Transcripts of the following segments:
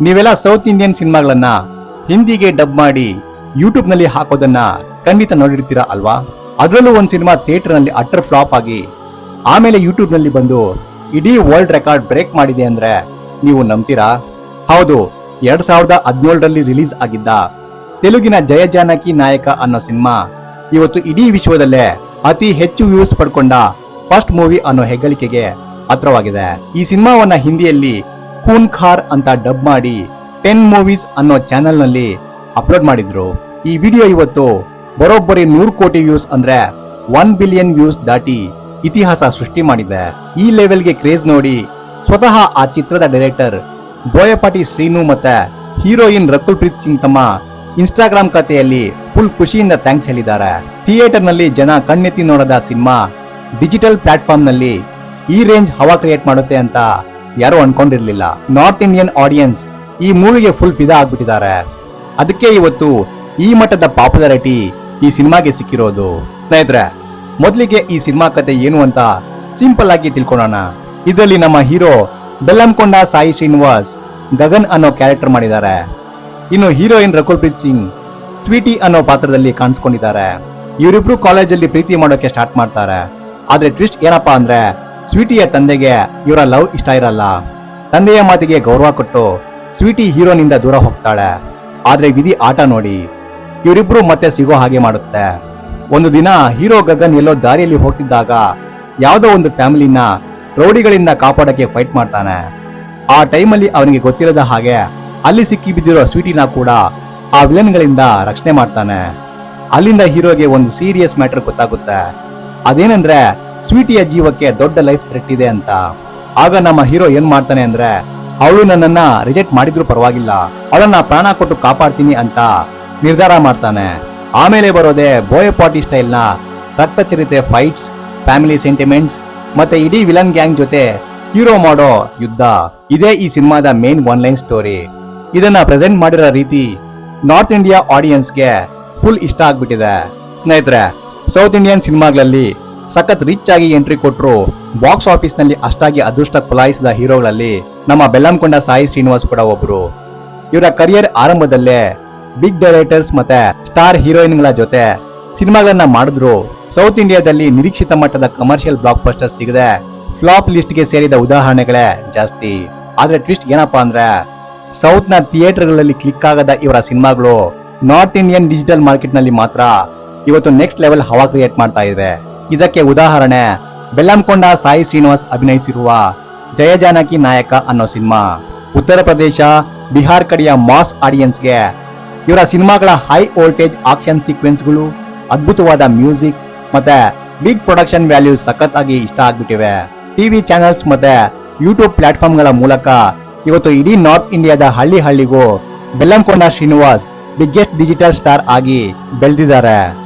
ನೀವೆಲ್ಲ south Indian ಸಿನಿಮಾಗಳನ್ನ ಹಿಂದಿಗೆ dub ಮಾಡಿ ಯೂಟ್ಯೂಬ್ ನಲ್ಲಿ ಹಾಕೋದನ್ನ ಖಂಡಿತ ನೋಡಿರ್ತೀರಾ ಅಲ್ವಾ? ಅದರಲ್ಲೂ ಒಂದು ಸಿನಿಮಾ ಥಿಯೇಟರ್ ನಲ್ಲಿ ಅಟರ್ ಫ್ಲಾಪ್ ಆಗಿ ಆಮೇಲೆ ಯೂಟ್ಯೂಬ್ ನಲ್ಲಿ ಬಂದು ಇಡೀ ವರ್ಲ್ಡ್ ರೆಕಾರ್ಡ್ ಬ್ರೇಕ್ ಮಾಡಿದೆ ಅಂದ್ರೆ ನೀವು ನಂಬ್ತೀರಾ? ಹೌದು, 2017ರಲ್ಲಿ ರಿಲೀಸ್ ಆಗಿದ್ದ ತೆಲುಗಿನ ಜಯ ಜಾನಕಿ ನಾಯಕ ಅನ್ನೋ ಸಿನಿಮಾ ಇವತ್ತು ಇಡೀ ವಿಶ್ವದಲ್ಲೇ ಅತಿ ಹೆಚ್ಚು ವ್ಯೂಸ್ ಪಡ್ಕೊಂಡ ಫಸ್ಟ್ ಮೂವಿ ಅನ್ನೋ ಹೆಗ್ಗಳಿಕೆಗೆ ಹತ್ರವಾಗಿದೆ. ಈ ಸಿನಿಮಾವನ್ನ ಹಿಂದಿಯಲ್ಲಿ ಖೂನ್ ಖಾರ್ ಅಂತ ಡಬ್ ಮಾಡಿ 10 ಮೂವೀಸ್ ಅನ್ನೋ ಚಾನೆಲ್ ನಲ್ಲಿ ಅಪ್ಲೋಡ್ ಮಾಡಿದ್ರು. ಈ ವಿಡಿಯೋ ಇವತ್ತು ಬರೋಬ್ಬರಿ 100 ಕೋಟಿ ವ್ಯೂಸ್ ಅಂದ್ರೆ 1 ಬಿಲಿಯನ್ ವ್ಯೂಸ್ ದಾಟಿ ಇತಿಹಾಸ ಸೃಷ್ಟಿ ಮಾಡಿದೆ. ಈ ಲೆವೆಲ್ಗೆ ಕ್ರೇಜ್ ನೋಡಿ ಸ್ವತಃ ಆ ಚಿತ್ರದ ಡೈರೆಕ್ಟರ್ ಬೋಯಪಾಟಿ ಶ್ರೀನು ಮತ್ತೆ ಹೀರೋಯಿನ್ ರಕುಲ್ ಪ್ರೀತ್ ಸಿಂಗ್ ತಮ್ಮ ಇನ್ಸ್ಟಾಗ್ರಾಮ್ ಖಾತೆಯಲ್ಲಿ ಫುಲ್ ಖುಷಿಯಿಂದ ಥ್ಯಾಂಕ್ಸ್ ಹೇಳಿದ್ದಾರೆ. ಥಿಯೇಟರ್ ನಲ್ಲಿ ಜನ ಕಣ್ಣೆತ್ತಿ ನೋಡದ ಸಿನಿಮಾ ಡಿಜಿಟಲ್ ಪ್ಲಾಟ್ಫಾರ್ಮ್ ನಲ್ಲಿ ಈ ರೇಂಜ್ ಹವಾ ಕ್ರಿಯೇಟ್ ಮಾಡುತ್ತೆ ಅಂತ ಯಾರು ಅನ್ಕೊಂಡಿರ್ಲಿಲ್ಲ. ನಾರ್ತ್ ಇಂಡಿಯನ್ ಆಡಿಯನ್ಸ್ ಈ ಮೂವಿಗೆ ಫುಲ್ ಫಿದಾ ಆಗ್ಬಿಟ್ಟಿದ್ದಾರೆ. ಅದಕ್ಕೆ ಇವತ್ತು ಈ ಮಟ್ಟದ ಪಾಪ್ಯುಲಾರಿಟಿ ಈ ಸಿನಿಮಾಗೆ ಸಿಕ್ಕಿರೋದು. ಸ್ನೇಹಿತರೆ, ಮೊದಲಿಗೆ ಈ ಸಿನಿಮಾ ಕತೆ ಏನು ಅಂತ ಸಿಂಪಲ್ ಆಗಿ ತಿಳ್ಕೊಳ್ಳೋಣ. ಇದರಲ್ಲಿ ನಮ್ಮ ಹೀರೋ ಬೆಲ್ಲಂಕೊಂಡ ಸಾಯಿ ಶ್ರೀನಿವಾಸ್ ಗಗನ್ ಅನ್ನೋ ಕ್ಯಾರೆಕ್ಟರ್ ಮಾಡಿದ್ದಾರೆ. ಇನ್ನು ಹೀರೋಯಿನ್ ರಕುಲ್ ಪ್ರೀತ್ ಸಿಂಗ್ ಸ್ವೀಟಿ ಅನ್ನೋ ಪಾತ್ರದಲ್ಲಿ ಕಾಣಿಸ್ಕೊಂಡಿದ್ದಾರೆ. ಇವರಿಬ್ರು ಕಾಲೇಜಲ್ಲಿ ಪ್ರೀತಿ ಮಾಡೋಕೆ ಸ್ಟಾರ್ಟ್ ಮಾಡ್ತಾರೆ. ಆದ್ರೆ ಟ್ವಿಸ್ಟ್ ಏನಪ್ಪಾ ಅಂದ್ರೆ ಸ್ವೀಟಿಯ ತಂದೆಗೆ ಇವರ ಲವ್ ಇಷ್ಟ ಇರಲ್ಲ. ತಂದೆಯ ಮಾತಿಗೆ ಗೌರವ ಕೊಟ್ಟು ಸ್ವೀಟಿ ಹೀರೋನಿಂದ ದೂರ ಹೋಗ್ತಾಳೆ. ಆದ್ರೆ ವಿಧಿ ಆಟ ನೋಡಿ ಇವರಿಬ್ರು ಮತ್ತೆ ಸಿಗೋ ಹಾಗೆ ಮಾಡುತ್ತೆ. ಒಂದು ದಿನ ಹೀರೋ ಗಗನ್ ಎಲ್ಲೋ ದಾರಿಯಲ್ಲಿ ಹೋಗ್ತಿದ್ದಾಗ ಯಾವುದೋ ಒಂದು ಫ್ಯಾಮಿಲಿನ ರೌಡಿಗಳಿಂದ ಕಾಪಾಡಕ್ಕೆ ಫೈಟ್ ಮಾಡ್ತಾನೆ. ಆ ಟೈಮಲ್ಲಿ ಅವನಿಗೆ ಗೊತ್ತಿರದ ಹಾಗೆ ಅಲ್ಲಿ ಸಿಕ್ಕಿ ಬಿದ್ದಿರೋ ಸ್ವೀಟಿನ ಕೂಡ ಆ ವಿಲನ್ಗಳಿಂದ ರಕ್ಷಣೆ ಮಾಡ್ತಾನೆ. ಅಲ್ಲಿಂದ ಹೀರೋಗೆ ಒಂದು ಸೀರಿಯಸ್ ಮ್ಯಾಟರ್ ಗೊತ್ತಾಗುತ್ತೆ. ಅದೇನಂದ್ರೆ ಸ್ವೀಟಿಯ ಜೀವಕ್ಕೆ ದೊಡ್ಡ ಲೈಫ್ ಥ್ರೆಟ್ ಇದೆ ಅಂತ. ಆಗ ನಮ್ಮ ಹೀರೋ ಏನ್ ಮಾಡ್ತಾನೆ ಅಂದ್ರೆ ಅವಳು ನನ್ನನ್ನ ರಿಜೆಕ್ಟ್ ಮಾಡಿದ್ರು ಪರವಾಗಿಲ್ಲ, ಅವಳನ್ನ ಪ್ರಾಣ ಕೊಟ್ಟು ಕಾಪಾಡ್ತೀನಿ ಅಂತ ನಿರ್ಧಾರ ಮಾಡ್ತಾನೆ. ಆಮೇಲೆ ಬರೋದೆ ಬೋಯಪಾಟಿ ಸ್ಟೈಲ್ ನ ರಕ್ತ ಚರಿತ್ರೆ ಫೈಟ್ಸ್, ಫ್ಯಾಮಿಲಿ ಸೆಂಟಿಮೆಂಟ್ಸ್ ಮತ್ತೆ ಇಡೀ ವಿಲನ್ ಗ್ಯಾಂಗ್ ಜೊತೆ ಹೀರೋ ಮಾಡೋ ಯುದ್ಧ. ಇದೇ ಈ ಸಿನಿಮಾದ ಮೇನ್ ಒನ್ ಲೈನ್ ಸ್ಟೋರಿ. ಇದನ್ನ ಪ್ರೆಸೆಂಟ್ ಮಾಡಿರೋ ರೀತಿ ನಾರ್ತ್ ಇಂಡಿಯಾ ಆಡಿಯನ್ಸ್ಗೆ ಫುಲ್ ಇಷ್ಟ ಆಗ್ಬಿಟ್ಟಿದೆ. ಸ್ನೇಹಿತರೆ, ಸೌತ್ ಇಂಡಿಯನ್ ಸಿನಿಮಾಗಳಲ್ಲಿ ಸಖತ್ ರಿಚ್ ಆಗಿ ಎಂಟ್ರಿ ಕೊಟ್ಟರು ಬಾಕ್ಸ್ ಆಫೀಸ್ ನಲ್ಲಿ ಅಷ್ಟಾಗಿ ಅದೃಷ್ಟ ಕುಲಾಯಿಸಿದ ಹೀರೋಗಳಲ್ಲಿ ನಮ್ಮ ಬೆಲ್ಲಂಕೊಂಡ ಸಾಯಿ ಶ್ರೀನಿವಾಸ್ ಕೂಡ ಒಬ್ರು. ಇವರ ಕರಿಯರ್ ಆರಂಭದಲ್ಲೇ ಬಿಗ್ ಡೈರೆಕ್ಟರ್ಸ್ ಮತ್ತೆ ಸ್ಟಾರ್ ಹೀರೋಯಿನ್ಗಳ ಜೊತೆ ಸಿನಿಮಾಗಳನ್ನ ಮಾಡಿದ್ರು. ಸೌತ್ ಇಂಡಿಯಾದಲ್ಲಿ ನಿರೀಕ್ಷಿತ ಮಟ್ಟದ ಕಮರ್ಷಿಯಲ್ ಬ್ಲಾಕ್ ಬಸ್ಟರ್ ಸಿಗದೆ ಫ್ಲಾಪ್ ಲಿಸ್ಟ್ ಗೆ ಸೇರಿದ ಉದಾಹರಣೆಗಳೇ ಜಾಸ್ತಿ. ಆದ್ರೆ ಟ್ವಿಸ್ಟ್ ಏನಪ್ಪಾ ಅಂದ್ರೆ ಸೌತ್ ನ ಥಿಯೇಟರ್ಗಳಲ್ಲಿ ಕ್ಲಿಕ್ ಆಗದ ಇವರ ಸಿನಿಮಾಗಳು ನಾರ್ತ್ ಇಂಡಿಯನ್ ಡಿಜಿಟಲ್ ಮಾರ್ಕೆಟ್ ನಲ್ಲಿ ಮಾತ್ರ ಇವತ್ತು ನೆಕ್ಸ್ಟ್ ಲೆವೆಲ್ ಹವಾ ಕ್ರಿಯೇಟ್ ಮಾಡ್ತಾ ಇದೆ. ಇದಕ್ಕೆ ಉದಾಹರಣೆ ಬೆಲ್ಲಂಕೊಂಡ ಸಾಯಿ ಶ್ರೀನಿವಾಸ್ ಅಭಿನಯಿಸಿರುವ ಜಯ ಜಾನಕಿ ನಾಯಕ ಅನ್ನೋ ಸಿನಿಮಾ. ಉತ್ತರ ಪ್ರದೇಶ, ಬಿಹಾರ್ ಕಡೆಯ ಮಾಸ್ ಆಡಿಯನ್ಸ್ಗೆ ಇವರ ಸಿನಿಮಾಗಳ ಹೈ ವೋಲ್ಟೇಜ್ ಆಕ್ಷನ್ ಸೀಕ್ವೆನ್ಸ್ಗಳು, ಅದ್ಭುತವಾದ ಮ್ಯೂಸಿಕ್ ಮತ್ತೆ ಬಿಗ್ ಪ್ರೊಡಕ್ಷನ್ ವ್ಯಾಲ್ಯೂ ಸಖತ್ ಆಗಿ ಇಷ್ಟ ಆಗ್ಬಿಟ್ಟಿವೆ. ಟಿವಿ ಚಾನೆಲ್ಸ್ ಮತ್ತೆ ಯೂಟ್ಯೂಬ್ ಪ್ಲಾಟ್ಫಾರ್ಮ್ ಗಳ ಮೂಲಕ ಇವತ್ತು ಇಡೀ ನಾರ್ತ್ ಇಂಡಿಯಾದ ಹಳ್ಳಿಗೂ ಬೆಲ್ಲಂಕೊಂಡ ಶ್ರೀನಿವಾಸ್ ಬಿಗ್ಗೆಸ್ಟ್ ಡಿಜಿಟಲ್ ಸ್ಟಾರ್ ಆಗಿ ಬೆಳೆದಿದ್ದಾರೆ.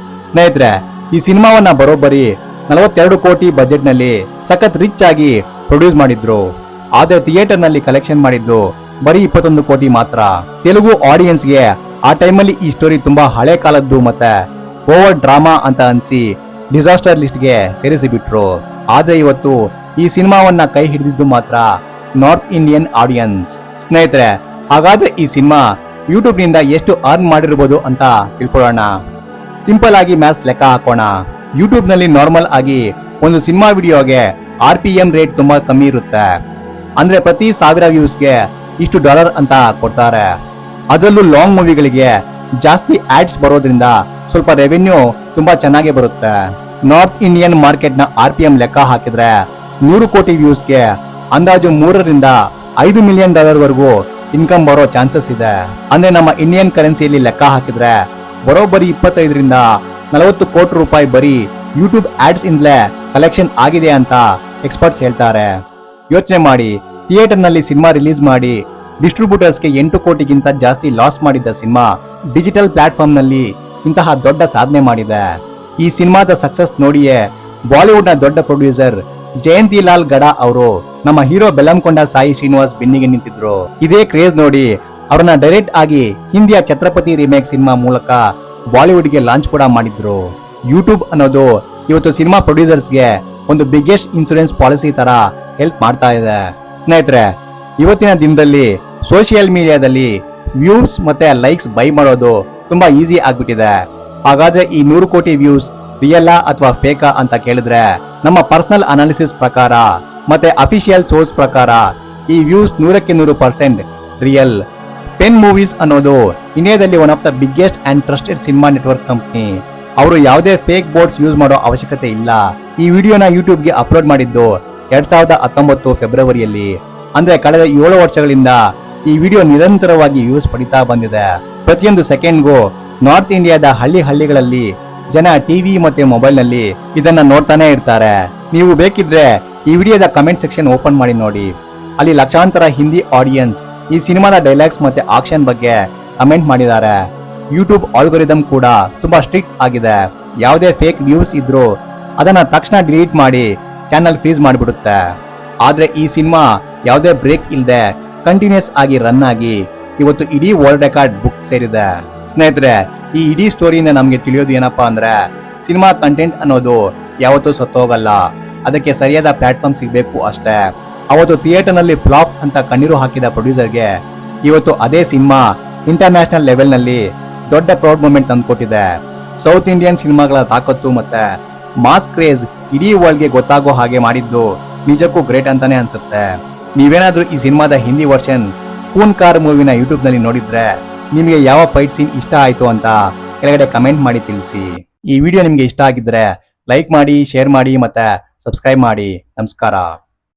ಸ್ನೇಹಿತರೆ, ಈ ಸಿನಿಮಾವನ್ನ ಬರೋಬ್ಬರಿ 42 ಕೋಟಿ ಬಜೆಟ್ ನಲ್ಲಿ ಸಖತ್ ರಿಚ್ ಆಗಿ ಪ್ರೊಡ್ಯೂಸ್ ಮಾಡಿದ್ರು. ಆದ್ರೆ ಥಿಯೇಟರ್ ನಲ್ಲಿ ಕಲೆಕ್ಷನ್ ಮಾಡಿದ್ದು ಬರೀ 21 ಕೋಟಿ ಮಾತ್ರ. ತೆಲುಗು ಆಡಿಯನ್ಸ್ಗೆ ಆ ಟೈಮಲ್ಲಿ ಈ ಸ್ಟೋರಿ ತುಂಬಾ ಹಳೆ ಕಾಲದ್ದು ಮತ್ತೆ ಓವರ್ ಡ್ರಾಮಾ ಅಂತ ಅನ್ಸಿ ಡಿಸಾಸ್ಟರ್ ಲಿಸ್ಟ್ ಗೆ ಸೇರಿಸಿ ಬಿಟ್ರು. ಆದ್ರೆ ಇವತ್ತು ಈ ಸಿನಿಮಾವನ್ನ ಕೈ ಹಿಡಿದಿದ್ದು ಮಾತ್ರ ನಾರ್ತ್ ಇಂಡಿಯನ್ ಆಡಿಯನ್ಸ್. ಸ್ನೇಹಿತರೆ, ಹಾಗಾದ್ರೆ ಈ ಸಿನಿಮಾ ಯೂಟ್ಯೂಬ್ ನಿಂದ ಎಷ್ಟು ಅರ್ನ್ ಮಾಡಿರಬಹುದು ಅಂತ ತಿಳ್ಕೊಳ್ಳೋಣ. ಸಿಂಪಲ್ ಆಗಿ ಮ್ಯಾಥ್ಸ್ ಲೆಕ್ಕ ಹಾಕೋಣ. ಯೂಟ್ಯೂಬ್ ನಲ್ಲಿ ನಾರ್ಮಲ್ ಆಗಿ ಒಂದು ಸಿನಿಮಾ ವಿಡಿಯೋಗೆ RPM ರೇಟ್ ತುಂಬಾ ಕಮ್ಮಿ ಇರುತ್ತೆ. ಅಂದ್ರೆ ಪ್ರತಿ 1000 ವ್ಯೂಸ್ಗೆ ಇಷ್ಟು ಡಾಲರ್ ಅಂತ ಕೊಡ್ತಾರೆ. ಅದರಲ್ಲೂ ಲಾಂಗ್ ಮೂವಿಗಳಿಗೆ ಜಾಸ್ತಿ ಆಡ್ಸ್ ಬರೋದ್ರಿಂದ ಸ್ವಲ್ಪ ರೆವೆನ್ಯೂ ತುಂಬಾ ಚೆನ್ನಾಗಿ ಬರುತ್ತೆ. ನಾರ್ತ್ ಇಂಡಿಯನ್ ಮಾರ್ಕೆಟ್ ನ RPM ಲೆಕ್ಕ ಹಾಕಿದ್ರೆ 100 ಕೋಟಿ ವ್ಯೂಸ್ಗೆ ಅಂದಾಜು 3 ರಿಂದ 5 ಮಿಲಿಯನ್ ಡಾಲರ್ ವರೆಗೂ ಇನ್ಕಮ್ ಬರೋ ಚಾನ್ಸಸ್ ಇದೆ. ಅಂದ್ರೆ ನಮ್ಮ ಇಂಡಿಯನ್ ಕರೆನ್ಸಿಯಲ್ಲಿ ಲೆಕ್ಕ ಹಾಕಿದ್ರೆ ಬರೋಬ್ಬರಿ 25 ರಿಂದ 40 ಕೋಟಿ ರೂಪಾಯಿ ಬರೀ ಯೂಟ್ಯೂಬ್ ಆಡ್ಸ್ ಇಂದಲೇ ಕಲೆಕ್ಷನ್ ಆಗಿದೆ ಅಂತ ಎಕ್ಸ್ಪರ್ಟ್ಸ್ ಹೇಳ್ತಾರೆ. ಯೋಚನೆ ಮಾಡಿ, ಥಿಯೇಟರ್ ನಲ್ಲಿ ಸಿನಿಮಾ ರಿಲೀಸ್ ಮಾಡಿ ಡಿಸ್ಟ್ರಿಬ್ಯೂಟರ್ಸ್ಗೆ 8 ಕೋಟಿಗಿಂತ ಜಾಸ್ತಿ ಲಾಸ್ ಮಾಡಿದ್ದ ಸಿನಿಮಾ ಡಿಜಿಟಲ್ ಪ್ಲಾಟ್ಫಾರ್ಮ್ ನಲ್ಲಿ ಇಂತಹ ದೊಡ್ಡ ಸಾಧನೆ ಮಾಡಿದೆ. ಈ ಸಿನಿಮಾದ ಸಕ್ಸಸ್ ನೋಡಿಯೇ ಬಾಲಿವುಡ್ ನ ದೊಡ್ಡ ಪ್ರೊಡ್ಯೂಸರ್ ಜಯಂತಿ ಲಾಲ್ ಗಡಾ ಅವರು ನಮ್ಮ ಹೀರೋ ಬೆಲ್ಲಂಕೊಂಡ ಸಾಯಿ ಶ್ರೀನಿವಾಸ್ ಬೆನ್ನಿಗೆ ನಿಂತಿದ್ರು. ಇದೇ ಕ್ರೇಜ್ ನೋಡಿ ಅವರನ್ನ ಡೈರೆಕ್ಟ್ ಆಗಿ ಹಿಂದಿಯ ಛತ್ರಪತಿ ರಿಮೇಕ್ ಸಿನಿಮಾ ಮೂಲಕ ಬಾಲಿವುಡ್ ಗೆ ಲಾಂಚ್ ಕೂಡ ಮಾಡಿದ್ರು. ಯೂಟ್ಯೂಬ್ ಅನ್ನೋದು ಇವತ್ತು ಸಿನಿಮಾ ಪ್ರೊಡ್ಯೂಸರ್ಸ್ಗೆ ಒಂದು ಬಿಗ್ಗೆಸ್ಟ್ ಇನ್ಸೂರೆನ್ಸ್ ಪಾಲಿಸಿ ತರ ಹೆಲ್ಪ್ ಮಾಡ್ತಾ ಇದೆ. ಸ್ನೇಹಿತರೆ, ಇವತ್ತಿನ ದಿನದಲ್ಲಿ ಸೋಷಿಯಲ್ ಮೀಡಿಯಾದಲ್ಲಿ ವ್ಯೂಸ್ ಮತ್ತೆ ಲೈಕ್ಸ್ ಬೈ ಮಾಡೋದು ತುಂಬಾ ಈಸಿ ಆಗ್ಬಿಟ್ಟಿದೆ. ಹಾಗಾದ್ರೆ ಈ 100 ಕೋಟಿ ವ್ಯೂಸ್ ರಿಯಲ್ಲಾ ಅಥವಾ ಫೇಕಾ ಅಂತ ಕೇಳಿದ್ರೆ ನಮ್ಮ ಪರ್ಸನಲ್ ಅನಾಲಿಸಿಸ್ ಪ್ರಕಾರ ಮತ್ತೆ ಅಫಿಷಿಯಲ್ ಸೋರ್ಸ್ ಪ್ರಕಾರ ಈ ವ್ಯೂಸ್ 100% ರಿಯಲ್. ಪೆನ್ ಮೂವೀಸ್ ಅನ್ನೋದು ಇಂಡಿಯಾದಲ್ಲಿ one of the biggest and trusted cinema network company. ಅವರು ಯಾವುದೇ ಫೇಕ್ ಬೋರ್ಡ್ಸ್ ಯೂಸ್ ಮಾಡೋ ಅವಶ್ಯಕತೆ ಇಲ್ಲ. ಈ ವಿಡಿಯೋನ ಯೂಟ್ಯೂಬ್ಗೆ ಅಪ್ಲೋಡ್ ಮಾಡಿದ್ದು 2019 ಫೆಬ್ರವರಿಯಲ್ಲಿ. ಅಂದ್ರೆ ಕಳೆದ 7 ವರ್ಷಗಳಿಂದ ಈ ವಿಡಿಯೋ ನಿರಂತರವಾಗಿ ವ್ಯೂಸ್ ಪಡಿತಾ ಬಂದಿದೆ. ಪ್ರತಿಯೊಂದು ಸೆಕೆಂಡ್ಗೂ ನಾರ್ತ್ ಇಂಡಿಯಾದ ಹಳ್ಳಿಗಳಲ್ಲಿ ಜನ ಟಿವಿ ಮತ್ತೆ ಮೊಬೈಲ್ ನಲ್ಲಿ ಇದನ್ನ ನೋಡ್ತಾನೆ ಇರ್ತಾರೆ. ನೀವು ಬೇಕಿದ್ರೆ ಈ ವಿಡಿಯೋದ ಕಮೆಂಟ್ ಸೆಕ್ಷನ್ ಓಪನ್ ಮಾಡಿ ನೋಡಿ. ಅಲ್ಲಿ ಲಕ್ಷಾಂತರ ಹಿಂದಿ ಆಡಿಯನ್ಸ್ ಈ ಸಿನಿಮಾದ ಡೈಲಾಗ್ಸ್ ಮತ್ತೆ ಆಕ್ಷನ್ ಬಗ್ಗೆ ಕಮೆಂಟ್ ಮಾಡಿದ್ದಾರೆ. ಯೂಟ್ಯೂಬ್ ಆಲ್ಗೊರಿದಮ್ ಕೂಡ ತುಂಬಾ ಸ್ಟ್ರಿಕ್ಟ್ ಆಗಿದೆ. ಯಾವುದೇ ಫೇಕ್ ವ್ಯೂಸ್ ಇದ್ರೂ ಅದನ್ನ ತಕ್ಷಣ ಡಿಲೀಟ್ ಮಾಡಿ ಚಾನಲ್ ಫ್ರೀಸ್ ಮಾಡಿಬಿಡುತ್ತೆ. ಆದ್ರೆ ಈ ಸಿನಿಮಾ ಯಾವುದೇ ಬ್ರೇಕ್ ಇಲ್ಲದೆ ಕಂಟಿನ್ಯೂಸ್ ಆಗಿ ರನ್ ಆಗಿ ಇವತ್ತು ಇಡೀ ವರ್ಲ್ಡ್ ರೆಕಾರ್ಡ್ ಬುಕ್ ಸೇರಿದೆ. ಸ್ನೇಹಿತರೆ, ಈ ಇಡೀ ಸ್ಟೋರಿಯಿಂದ ನಮ್ಗೆ ತಿಳಿಯೋದು ಏನಪ್ಪಾ ಅಂದ್ರೆ ಸಿನಿಮಾ ಕಂಟೆಂಟ್ ಅನ್ನೋದು ಯಾವತ್ತೂ ಸತ್ತೋಗಲ್ಲ. ಅದಕ್ಕೆ ಸರಿಯಾದ ಪ್ಲಾಟ್ಫಾರ್ಮ್ ಸಿಗ್ಬೇಕು ಅಷ್ಟೇ. ಅವತ್ತು ಥಿಯೇಟರ್ ನಲ್ಲಿ ಫ್ಲಾಪ್ ಅಂತ ಕಣ್ಣೀರು ಹಾಕಿದ ಪ್ರೊಡ್ಯೂಸರ್ಗೆ ಇವತ್ತು ಅದೇ ಸಿನಿಮಾ ಇಂಟರ್ನ್ಯಾಷನಲ್ ಲೆವೆಲ್ ನಲ್ಲಿ ದೊಡ್ಡ ಪ್ರೌಡ್ ಮೂಮೆಂಟ್ ತಂದುಕೊಟ್ಟಿದೆ. ಸೌತ್ ಇಂಡಿಯನ್ ಸಿನಿಮಾಗಳ ತಾಕತ್ತು ಮತ್ತೆ ಮಾಸ್ ಕ್ರೇಜ್ ಇಡೀ ವರ್ಲ್ಡ್ಗೆ ಗೊತ್ತಾಗೋ ಹಾಗೆ ಮಾಡಿದ್ದು ನಿಜಕ್ಕೂ ಗ್ರೇಟ್ ಅಂತಾನೆ ಅನ್ಸುತ್ತೆ. ನೀವೇನಾದ್ರೂ ಈ ಸಿನಿಮಾದ ಹಿಂದಿ ವರ್ಷನ್ ಕೂನ್ ಕಾರ್ ಮೂವಿನ ಯೂಟ್ಯೂಬ್ ನಲ್ಲಿ ನೋಡಿದ್ರೆ ನಿಮಗೆ ಯಾವ ಫೈಟ್ ಸೀನ್ ಇಷ್ಟ ಆಯ್ತು ಅಂತ ಕೆಳಗಡೆ ಕಮೆಂಟ್ ಮಾಡಿ ತಿಳಿಸಿ. ಈ ವಿಡಿಯೋ ನಿಮ್ಗೆ ಇಷ್ಟ ಆಗಿದ್ರೆ ಲೈಕ್ ಮಾಡಿ, ಶೇರ್ ಮಾಡಿ ಮತ್ತೆ ಸಬ್ಸ್ಕ್ರೈಬ್ ಮಾಡಿ. ನಮಸ್ಕಾರ.